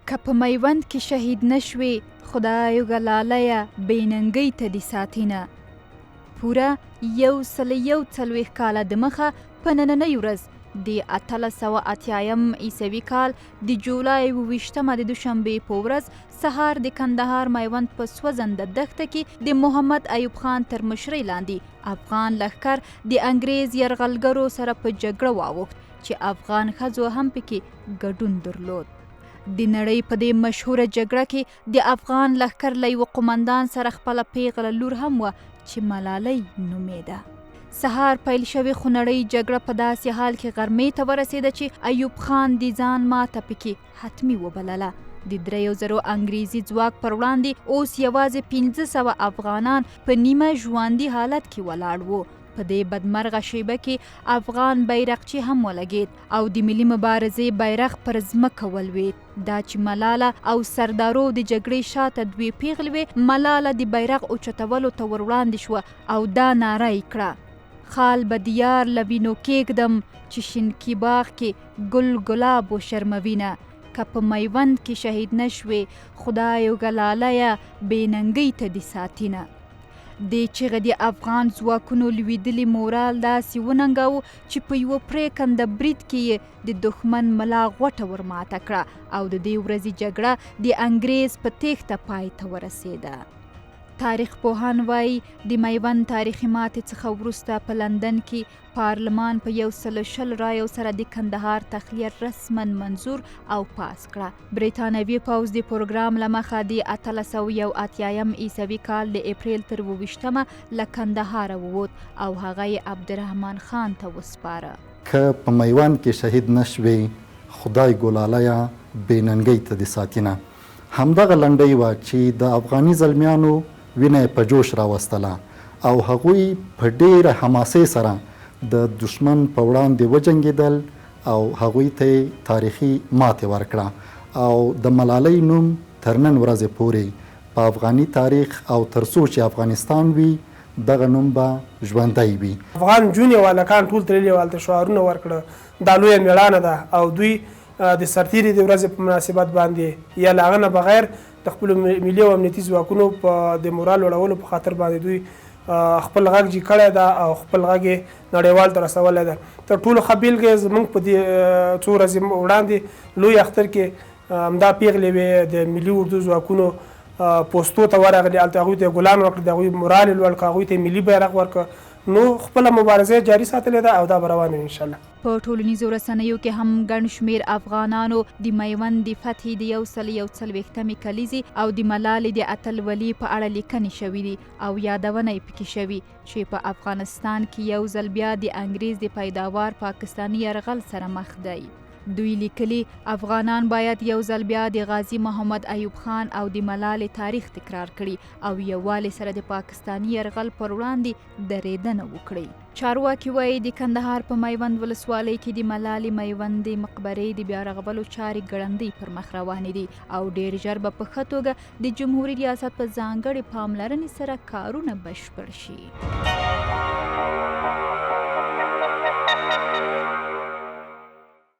که په میوند کې شهید نشوې خدایوږه لالیه بېننګۍ ته دې ساتینه. پوره 141 کاله دمخه په نننۍ ورځ د 1880 عیسوي کال د جولای 28 د دوشنبې په ورځ سهار د کندهار میوند په سوځنده دښته کې د محمد ایوب خان تر مشرۍ لاندې افغان لښکر د انګریز یرغلګرو سره په جګړه واوښت چې افغان ښځو هم پکې ګډون درلود. د نړۍ په دې مشهوره جګړه کې د افغان لښکر له یوه قمندان سره خپله پیغله لور هم وه چې ملالۍ نومېده. سهار پیل شوې خو نړۍ جګړه په داسې حال کې غرمې ته ورسېده چې ایوب خان د ځان ماته پکې حتمي وبلله. د 3000 انګریزي ځواک پر وړاندې اوس یوازې 1500 افغانان په نیمه ژوندي حالت کې ولاړ وو. په دې بدمرغه شیبه کې افغان بیرغچی هم ولګید او د ملي مبارزې بیرغ پر ځمکه ولوېد. دا چې ملاله او سردارو د جګړې شاته دوې پیغلې وې، ملاله د بیرغ اوچتولو ته ور وړاندې شوه او دا ناره یې کړه: خال به دیار له وینو کېږدم چې شینکي باغ کې ګل ګلاب وشرموینه. که په میوند کې شهید نشوې خدایوږه لالیه بېننګۍ ته دې ساتینه. دې چیغه د افغان ځواکونو لوېدلي مورال داسې وننګاوه چې په یوه پرېکنده برید کې یې د دښمن ملا غوټه ورماته کړه او د دې ورځې جګړه د انګریز په تېښته پای ته ورسېده. تاریخ پوهان وایي د میوند تاریخي ماتې څخه وروسته په لندن کې پارلمان په 120 رایو سره د کندهار تخلیه رسما منظور او پاس کړه. بریتانوي پوځ د پروګرام له مخه د 1880 عیسوي کال د اپریل تر 28 له کندهاره ووت او هغه یې عبدالرحمن خان ته وسپاره. که په میوند کې شهید نشوې خدای ګلالیه بېننګۍ ته دې ساتینه. همدغه لنډۍ وه چې د افغاني زلمیانو وینه په جوش راوستله او هغوی په ډېره حماسې سره د دشمن په وړاندې وجنګېدل او هغوی ته تاریخي ماتې ورکړه او د ملالۍ نوم تر نن ورځې پورې په افغاني تاریخ او تر څو چې افغانستان وي دغه نوم به ژوندی وي. افغان جونې او هلکان ټول تللي وو، هلته شعارونه ورکړه. دا لویه مېړانه ده او دوی د سرتیري د ورځې په مناسبت باندې یا له هغه نه بغیر د خپلو ملي او امنیتي ځواکونو په د مورال لوړولو په خاطر باندې دوی خپل غږ جي کړی ده او خپل غږ یې نړیوال ته رسولی ده. تر ټولو ښه بېلګه یې زموږ په دې څو ورځې وړاندې لوی اختر کې همدا پیغلې وې د ملي اردو ځواکونو پوستو ته ورغلې، هلته هغوی ته یې ګلان ورکړه، د هغوی مورال یې لوړ کړه، هغوی ته یې ملي بیرغ ورکړه. نو خپله مبارزه جاري ساتلې ده او دا به روانه وي انشاءالله. په ټولنیزو رسنیو کې هم ګڼ شمېر افغانانو د میوند د فتحې د 141 کلیزې او د ملالې د اتلولي په اړه لیکنې شوي دي او یادونه یې پکې شوي چې په افغانستان کې یو ځل بیا د انګریز د پیداوار پاکستاني یرغل سره مخ دی. دوی لیکلي افغانان باید یو ځل بیا د غازی محمد ایوب خان او د ملالې تاریخ تکرار کړي او یووالي سره د پاکستاني یرغل پر وړاندې درېدنه وکړي. چارواکي وایي د کندهار په میوند ولسوالۍ کې د ملالې میوند د مقبرې د بیا رغولو چارې ګړندۍ پر مخ روانې دي او ډېر ژر به په ښه توګه د جمهوري ریاست په ځانګړې پاملرنې سره کارونه بشپړ شي.